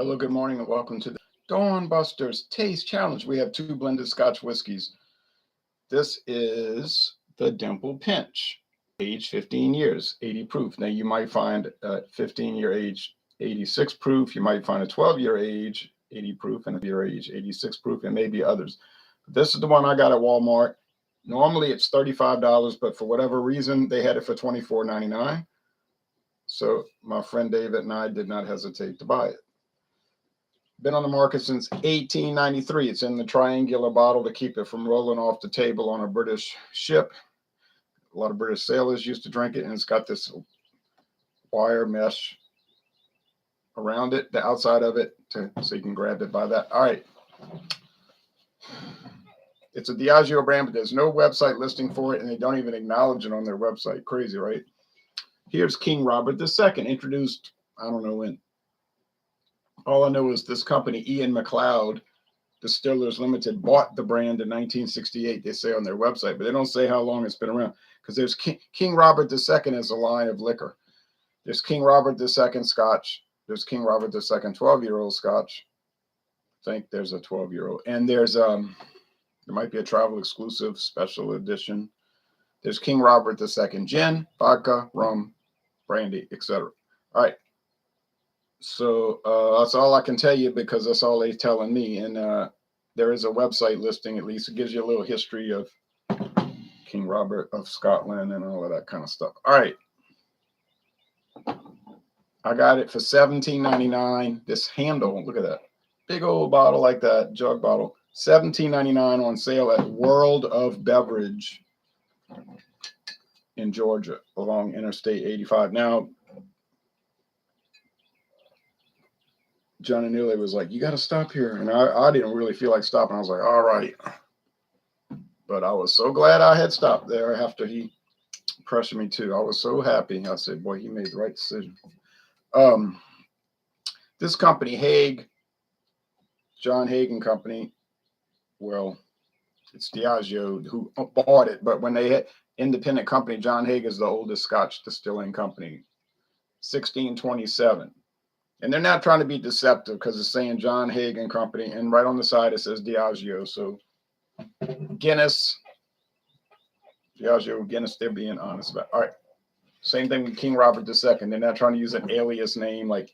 Hello, good morning, and welcome to the Dawn Busters Taste Challenge. We have two blended Scotch whiskies. This is the Dimple Pinch, age 15 years, 80 proof. Now, you might find a 15-year age, 86 proof. You might find a 12-year age, 80 proof, and a year age, 86 proof, and maybe others. But this is the one I got at Walmart. Normally, it's $35, but for whatever reason, they had it for $24.99. So my friend David and I did not hesitate to buy it. Been on the market since 1893. It's in the triangular bottle to keep it from rolling off the table on a British ship. A lot of British sailors used to drink it, and it's got this wire mesh around it, the outside of it, so you can grab it by that. All right. It's a Diageo brand, but there's no website listing for it, and they don't even acknowledge it on their website. Crazy, right? Here's King Robert II, introduced, I don't know when. All I know is this company, Ian MacCleod Distillers Limited, bought the brand in 1968, they say on their website, but they don't say how long it's been around, because there's King Robert II is a line of liquor. There's King Robert II Scotch. There's King Robert II 12-year-old Scotch. I think there's a 12-year-old. And there's there might be a travel exclusive special edition. There's King Robert II gin, vodka, rum, brandy, etc. All right. So that's all I can tell you, because that's all they're telling me. And there is a website listing, at least. It gives you a little history of King Robert of Scotland and all of that kind of stuff. All right. I got it for $17.99. This handle, look at that. Big old bottle like that, jug bottle. $17.99 on sale at World of Beverage in Georgia along Interstate 85. Now, John and Neely was like, you got to stop here. And I didn't really feel like stopping. I was like, all right. But I was so glad I had stopped there after he pressured me to. I was so happy. I said, boy, he made the right decision. This company, Haig, John Haig and Company, well, it's Diageo who bought it. But when they had independent company, John Haig is the oldest Scotch distilling company, 1627. And they're not trying to be deceptive, because it's saying John Haig and Company, and right on the side it says Diageo. So Guinness, Diageo, Guinness, they're being honest about. All right. Same thing with King Robert II. They're not trying to use an alias name like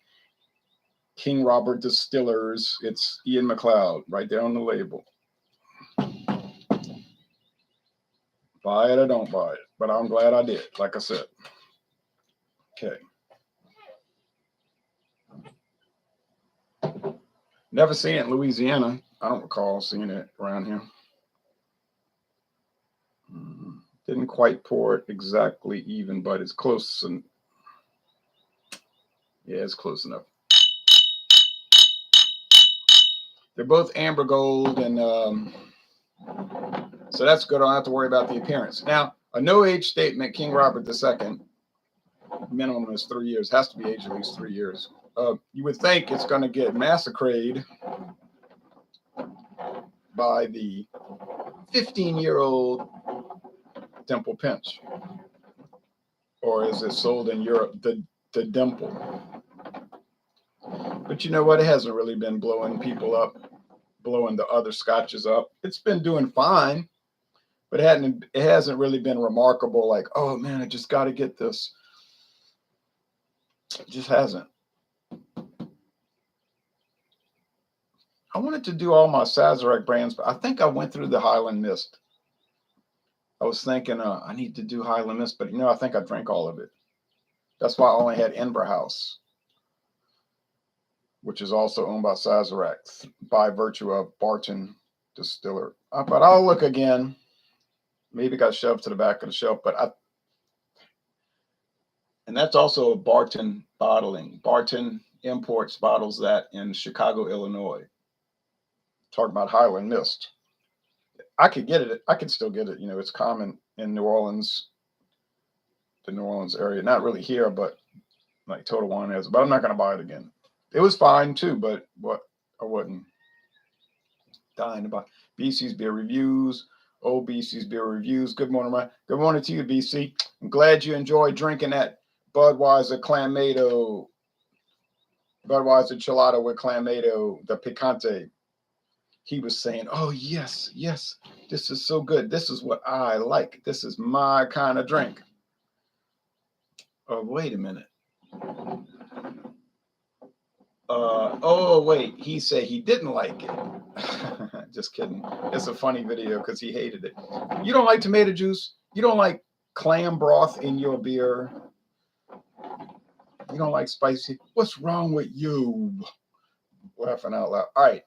King Robert Distillers. It's Ian MacCleod right there on the label. Buy it or don't buy it. But I'm glad I did, like I said. Okay. Never seen it in Louisiana. I don't recall seeing it around here. Didn't quite pour it exactly even, but it's close. And yeah, it's close enough. They're both amber gold, and so that's good. I don't have to worry about the appearance. Now, a no age statement, King Robert II, minimum is 3 years. Has to be aged at least 3 years. You would think it's going to get massacred by the 15-year-old Dimple Pinch. Or is it sold in Europe, the Dimple? But you know what? It hasn't really been blowing people up, blowing the other scotches up. It's been doing fine, but it hasn't really been remarkable, like, oh man, I just got to get this. It just hasn't. I wanted to do all my Sazerac brands, but I think I went through the Highland Mist. I was thinking I need to do Highland Mist, but I think I drank all of it. That's why I only had Inver House, which is also owned by Sazerac by virtue of Barton Distiller. But I'll look again. Maybe got shoved to the back of the shelf, and that's also Barton Bottling. Barton imports, bottles that in Chicago, Illinois. Talking about Highland Mist. I could get it. I could still get it. It's common in New Orleans, the New Orleans area. Not really here, but like Total Wine has. But I'm not going to buy it again. It was fine too, but I wasn't dying to buy. BC's Beer Reviews. Old BC's Beer Reviews. Good morning, good morning to you, BC. I'm glad you enjoyed drinking that Budweiser Clamato Budweiser Chilada with Clamato, the Picante. He was saying, oh, yes, yes, this is so good. This is what I like. This is my kind of drink. Oh, wait a minute. Oh, wait. He said he didn't like it. Just kidding. It's a funny video because he hated it. You don't like tomato juice? You don't like clam broth in your beer? You don't like spicy? What's wrong with you? Laughing out loud. All right.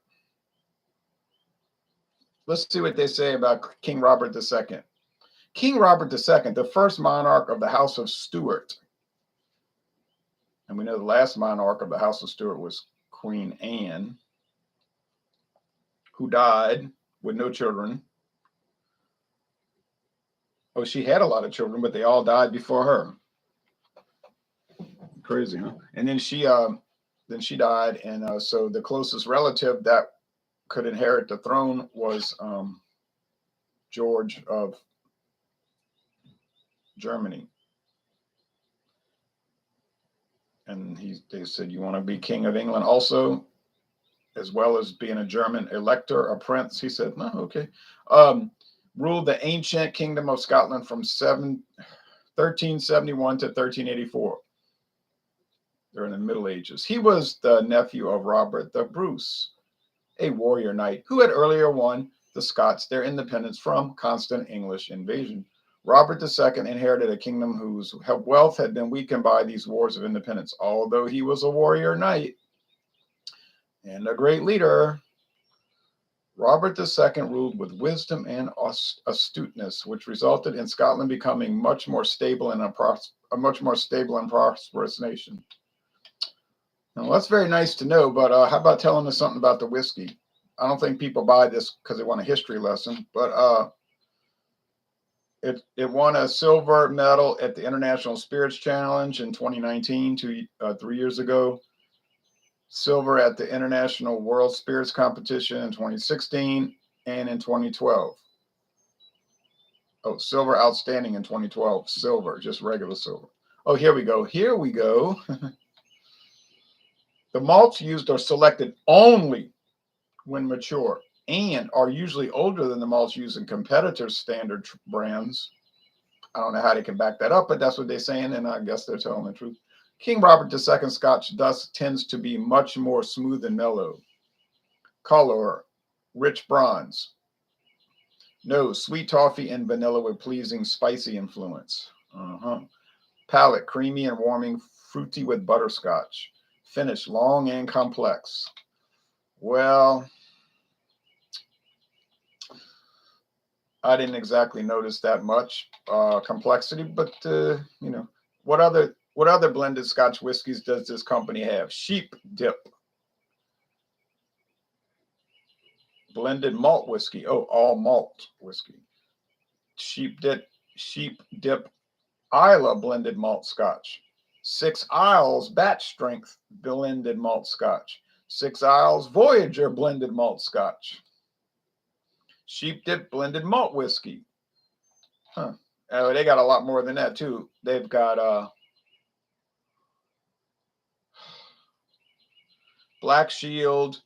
Let's see what they say about King Robert II. King Robert II, the first monarch of the House of Stuart. And we know the last monarch of the House of Stuart was Queen Anne, who died with no children. Oh, she had a lot of children, but they all died before her. Crazy, huh? And then she died, and so the closest relative that could inherit the throne was George of Germany. And they said, you want to be king of England also, as well as being a German elector, a prince? He said, no, okay. Ruled the ancient kingdom of Scotland from 1371 to 1384. They're in the Middle Ages. He was the nephew of Robert the Bruce, a warrior knight who had earlier won the Scots their independence from constant English invasion. Robert II inherited a kingdom whose wealth had been weakened by these wars of independence. Although he was a warrior knight and a great leader, Robert II ruled with wisdom and astuteness, which resulted in Scotland becoming much more stable and a much more stable and prosperous nation. Now, that's very nice to know, but how about telling us something about the whiskey? I don't think people buy this because they want a history lesson, but it won a silver medal at the International Spirits Challenge in 2019, 3 years ago. Silver at the International World Spirits Competition in 2016 and in 2012. Oh, silver outstanding in 2012. Silver, just regular silver. Oh, here we go. Here we go. The malts used are selected only when mature and are usually older than the malts used in competitor standard brands. I don't know how they can back that up, but that's what they're saying, and I guess they're telling the truth. King Robert II Scotch thus tends to be much more smooth and mellow. Color, rich bronze. Nose, sweet toffee and vanilla with pleasing spicy influence. Palate, creamy and warming, fruity with butterscotch. Finish, long and complex. Well, I didn't exactly notice that much complexity, but what other blended Scotch whiskeys does this company have? Sheep Dip, blended malt whiskey. Oh, all malt whiskey. Sheep Dip Isla blended malt Scotch. 6 Isles batch strength blended malt Scotch. 6 Isles Voyager blended malt Scotch. Sheep Dip blended malt whiskey. Huh. They got a lot more than that too. They've got Black Shield,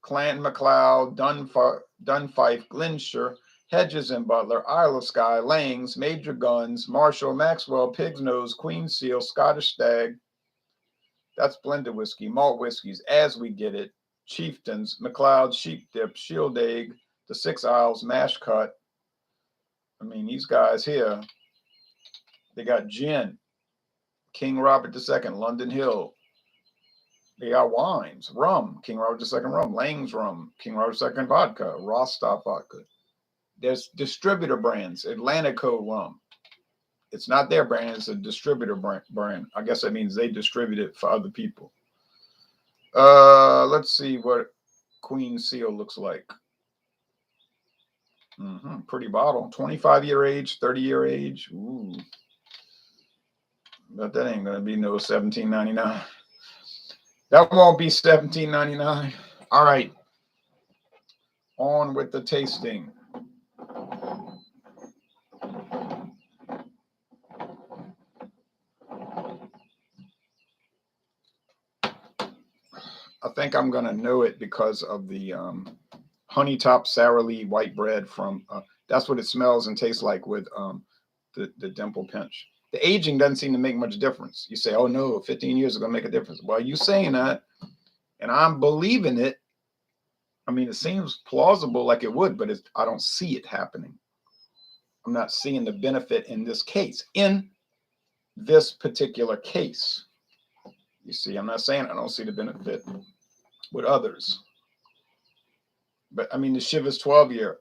Clan MacLeod, Dunfife, Glenshire, Hedges and Butler, Isle of Skye, Langs, Major Guns, Marshall, Maxwell, Pig's Nose, Queen Seal, Scottish Stag. That's blended whiskey. Malt whiskeys, as we get it. Chieftains, MacLeod, Sheep Dip, Shield Egg, the 6 Isles, Mash Cut. I mean, these guys here, they got gin, King Robert II, London Hill. They got wines, rum, King Robert II rum, Lang's rum, King Robert II vodka, Rostov vodka. There's distributor brands, Atlantico rum. It's not their brand, it's a distributor brand. I guess that means they distribute it for other people. Let's see what Queen Seal looks like. Pretty bottle. 25-year age, 30-year age. Ooh. But that ain't gonna be no $17.99. That won't be $17.99. All right. On with the tasting. think I'm gonna know it because of the honey top Sara Lee white bread from. That's what it smells and tastes like with the Dimple Pinch. The aging doesn't seem to make much difference. You say, "Oh no, 15 years is gonna make a difference." Well, you saying that, and I'm believing it. I mean, it seems plausible like it would, but I don't see it happening. I'm not seeing the benefit in this case. In this particular case, you see, I'm not saying I don't see the benefit with others. But I mean, the Chivas 12-year,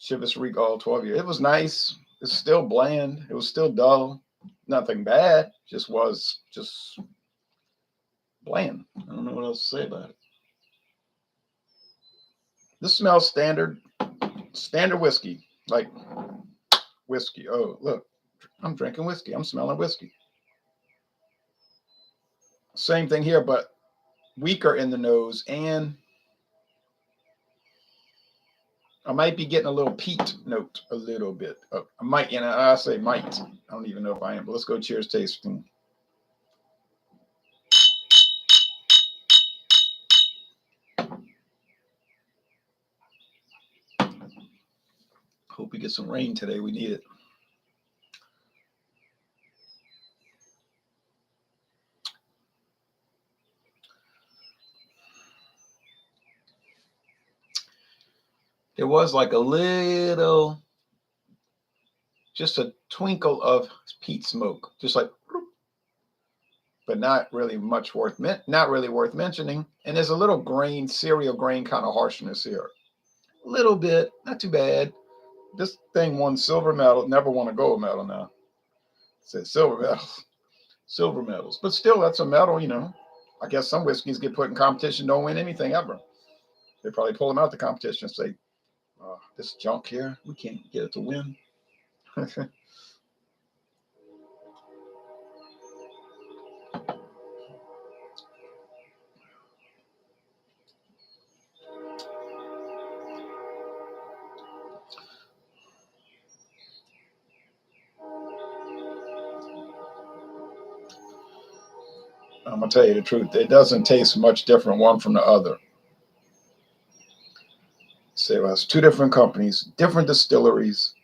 Chivas Regal 12-year, it was nice. It's still bland. It was still dull. Nothing bad. Just bland. I don't know what else to say about it. This smells standard whiskey, like whiskey. Oh, look, I'm drinking whiskey. I'm smelling whiskey. Same thing here, but weaker in the nose, and I might be getting a little peat note, a little bit. I might, I say might. I don't even know if I am, but let's go cheers tasting. Hope we get some rain today. We need it. There was like a little, just a twinkle of peat smoke, just like, but not really worth mentioning. And there's a little grain, cereal grain kind of harshness here. A little bit, not too bad. This thing won silver medal, never won a gold medal now. It says silver medals, but still, that's a medal, I guess some whiskeys get put in competition, don't win anything ever. They probably pull them out the competition and say, this junk here, we can't get it to win. I'm going to tell you the truth. It doesn't taste much different one from the other. So it's two different companies, different distilleries.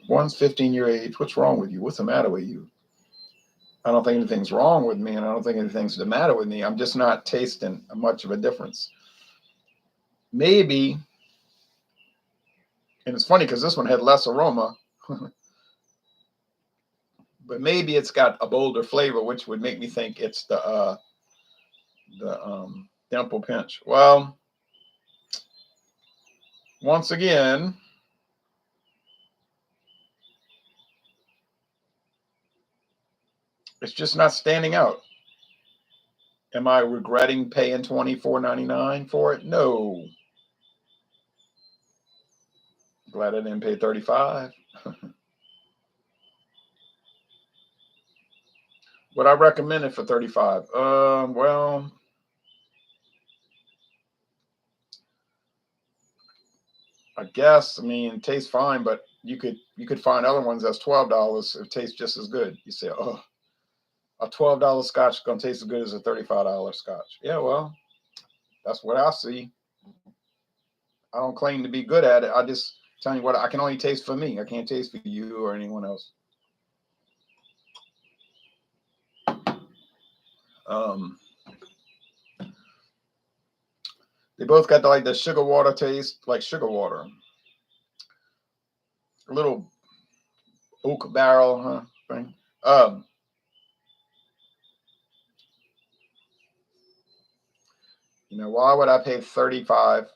One's 15-year age. What's wrong with you? What's the matter with you? I don't think anything's wrong with me, and I don't think anything's the matter with me. I'm just not tasting much of a difference. Maybe, and it's funny because this one had less aroma, but maybe it's got a bolder flavor, which would make me think it's the Dimple Pinch. Well, once again, it's just not standing out. Am I regretting paying $24.99 for it? No. Glad I didn't pay $35. Would I recommend it for $35? Well, I guess. I mean, it tastes fine, but you could find other ones that's $12. It tastes just as good. You say, oh, a $12 Scotch is gonna taste as good as a $35 Scotch. Yeah, well, that's what I see. I don't claim to be good at it. I just tell you what I can only taste for me. I can't taste for you or anyone else. They both got the sugar water taste, like sugar water. A little oak barrel, thing. Why would I pay $35?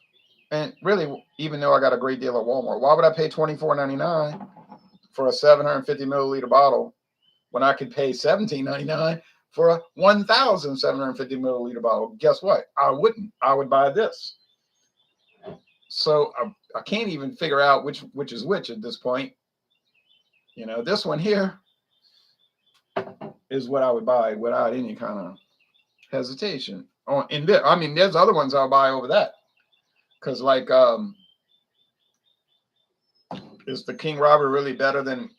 And really, even though I got a great deal at Walmart, why would I pay $24.99 for a 750 milliliter bottle when I could pay $17.99 for a 1,750 milliliter bottle? Guess what? I wouldn't. I would buy this. So I can't even figure out which is which at this point. This one here is what I would buy without any kind of hesitation. I mean, there's other ones I'll buy over that. Because is the King Robert really better than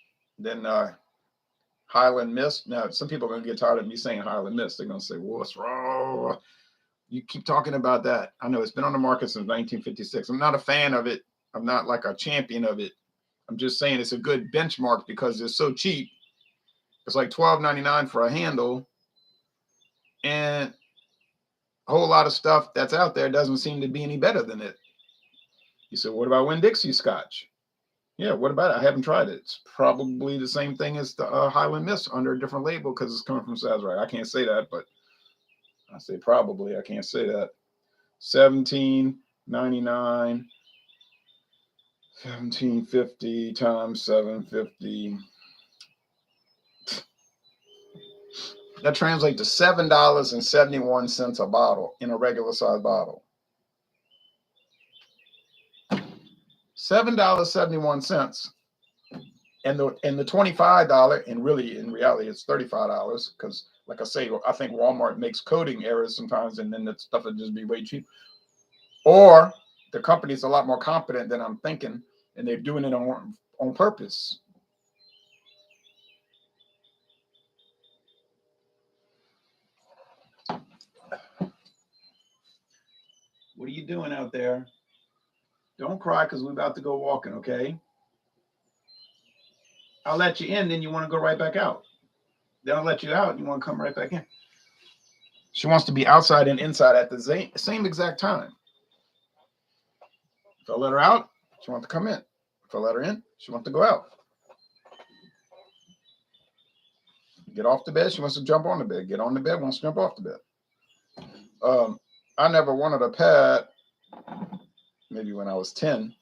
Highland Mist. Now, some people are going to get tired of me saying Highland Mist. They're going to say, what's wrong? You keep talking about that. I know it's been on the market since 1956. I'm not a fan of it. I'm not like a champion of it. I'm just saying it's a good benchmark because it's so cheap. It's like $12.99 for a handle. And a whole lot of stuff that's out there doesn't seem to be any better than it. You said, what about Winn-Dixie Scotch? Yeah, what about it? I haven't tried it. It's probably the same thing as the Highland Mist under a different label because it's coming from Sazerac. I can't say that, but I say probably. I can't say that. $17.99, $17.50 times $7.50. That translates to $7.71 a bottle in a regular size bottle. $7.71. And the $25, and really in reality it's $35 because, like I say, I think Walmart makes coding errors sometimes, and then that stuff would just be way cheap. Or the company's a lot more competent than I'm thinking, and they're doing it on purpose. What are you doing out there? Don't cry because we're about to go walking, okay? I'll let you in, then you want to go right back out. Then I'll let you out, and you want to come right back in. She wants to be outside and inside at the same exact time. If I let her out, she wants to come in. If I let her in, she wants to go out. Get off the bed, she wants to jump on the bed. Get on the bed, wants to jump off the bed. I never wanted a pet, maybe when I was 10.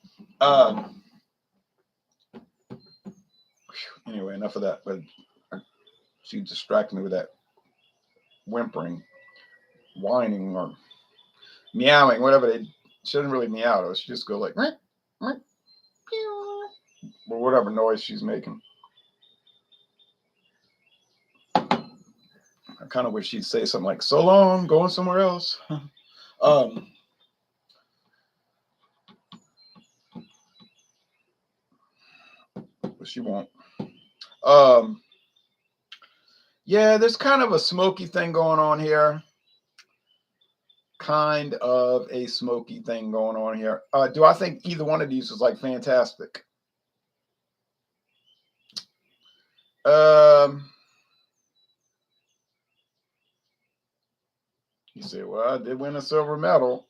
Anyway, enough of that. But she distracted me with that whimpering, whining, or meowing, whatever. She doesn't really meow, though. She just go like, meh, meh, pew, or whatever noise she's making. I kind of wish she'd say something like, so long, going somewhere else. But she won't. Yeah, there's kind of a smoky thing going on here. Kind of a smoky thing going on here. Do I think either one of these is like fantastic? You say, well, I did win a silver medal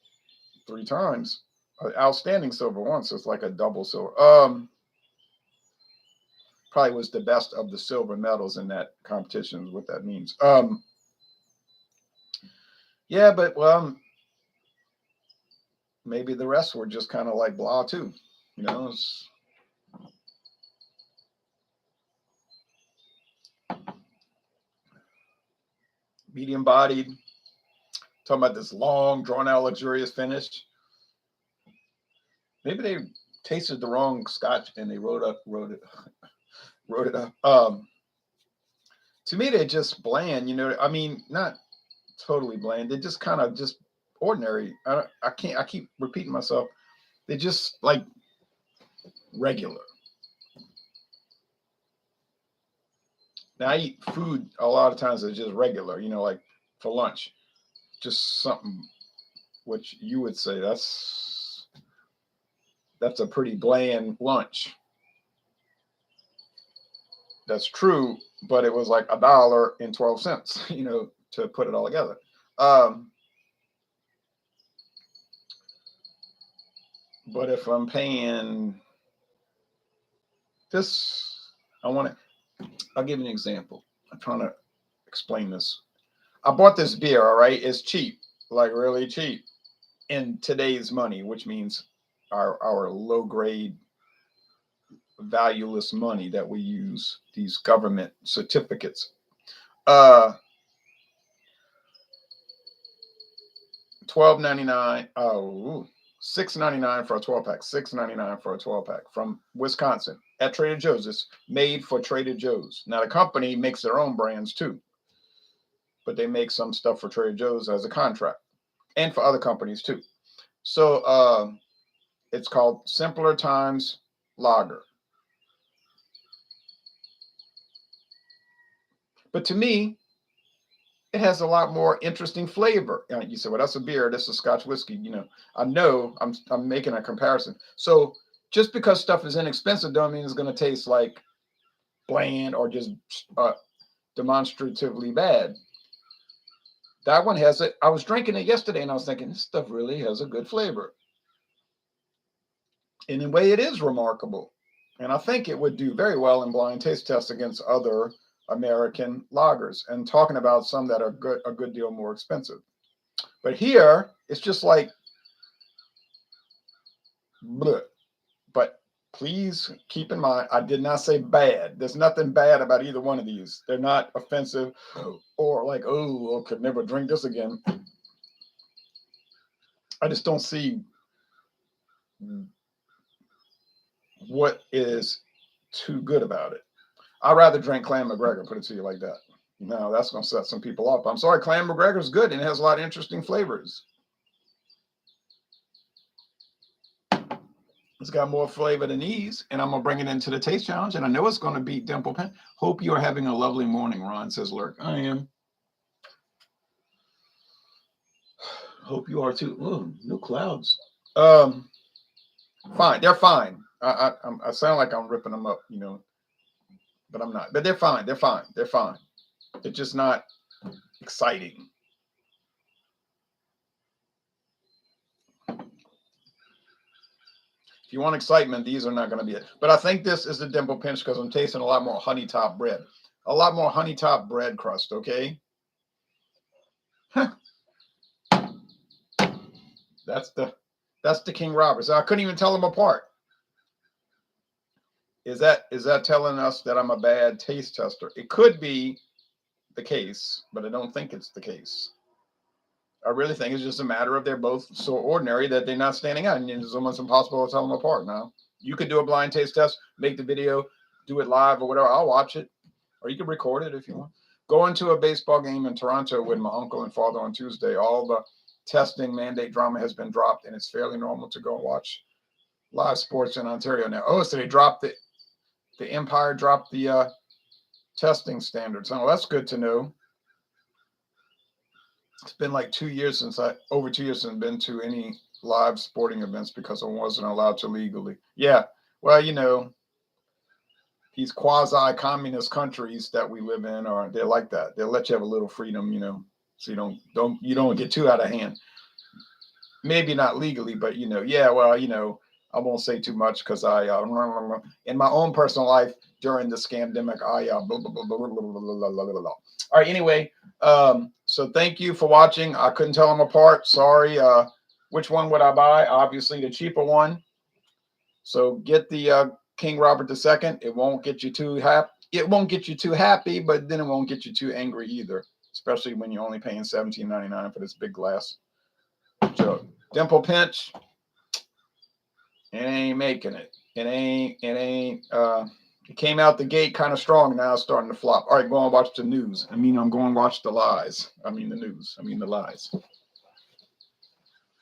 3 times. Outstanding silver once. So it's like a double silver. Probably was the best of the silver medals in that competition, is what that means. Yeah, but maybe the rest were just kind of like blah too. You know, it's, medium bodied. Talking about this long, drawn out, luxurious finish. Maybe they tasted the wrong scotch and they wrote it up. To me, they're just bland. You know, I mean, not totally bland. They're just kind of just ordinary. I keep repeating myself. They're just like regular. Now I eat food a lot of times that's just regular. You know, like for lunch, just something which you would say that's a pretty bland lunch. That's true, but it was like $1.12, you know, to put it all together. But if I'm paying this, I'll give you an example. I'm trying to explain this. I bought this beer, all right? It's cheap, like really cheap in today's money, which means our low grade, valueless money that we use, these government certificates. $12.99. Oh, $6.99 for a 12-pack. $6.99 for a 12-pack from Wisconsin at Trader Joe's. It's made for Trader Joe's. Now the company makes their own brands too, but they make some stuff for Trader Joe's as a contract, and for other companies too. So it's called Simpler Times Lager. But to me, it has a lot more interesting flavor. You say, well, that's a beer. This is Scotch whiskey. I know I'm making a comparison. So just because stuff is inexpensive, don't mean it's going to taste like bland or just demonstratively bad. That one has it. I was drinking it yesterday and I was thinking, this stuff really has a good flavor. In a way, it is remarkable. And I think it would do very well in blind taste tests against other American lagers, and talking about some that are a good deal more expensive. But here, it's just like, bleh. But please keep in mind, I did not say bad. There's nothing bad about either one of these. They're not offensive or like, oh, I could never drink this again. I just don't see what is too good about it. I'd rather drink Clan McGregor, put it to you like that. No, that's going to set some people up. I'm sorry, Clan McGregor's good and it has a lot of interesting flavors. It's got more flavor than these, and I'm going to bring it into the taste challenge, and I know it's going to beat Dimple Pen. Hope you are having a lovely morning, Ron says Lurk. I am. Hope you are too. Oh, no clouds. Fine. They're fine. I sound like I'm ripping them up, but I'm not. But they're fine. They're fine. They're fine. They're just not exciting. If you want excitement, these are not going to be it. But I think this is the Dimple Pinch because I'm tasting a lot more honey top bread. A lot more honey top bread crust, okay? That's the King Robert. So I couldn't even tell them apart. Is that telling us that I'm a bad taste tester? It could be the case, but I don't think it's the case. I really think it's just a matter of they're both so ordinary that they're not standing out, and it's almost impossible to tell them apart. Now, you could do a blind taste test, make the video, do it live or whatever. I'll watch it, or you can record it if you want. Going to a baseball game in Toronto with my uncle and father on Tuesday. All the testing mandate drama has been dropped, and it's fairly normal to go and watch live sports in Ontario now. Oh, so they dropped the Empire dropped the testing standards. Oh, that's good to know. It's been like 2 years since over 2 years since I've been to any live sporting events because I wasn't allowed to legally. Yeah, well, these quasi-communist countries that we live in they're like that. They'll let you have a little freedom, so you don't get too out of hand. Maybe not legally, but yeah, well, I won't say too much because in my own personal life during the scamdemic, blah, blah, blah, blah, blah, blah, blah, blah, blah, blah. All right, anyway, so thank you for watching. I couldn't tell them apart. Sorry. Which one would I buy? Obviously, the cheaper one. So get the King Robert II. It won't get you too happy. It won't get you too happy, but then it won't get you too angry either, especially when you're only paying $17.99 for this big glass. So Dimple Pinch, it ain't making it. It came out the gate kind of strong. Now it's starting to flop. All right, go and watch the news. I'm going to watch the lies. The news. The lies.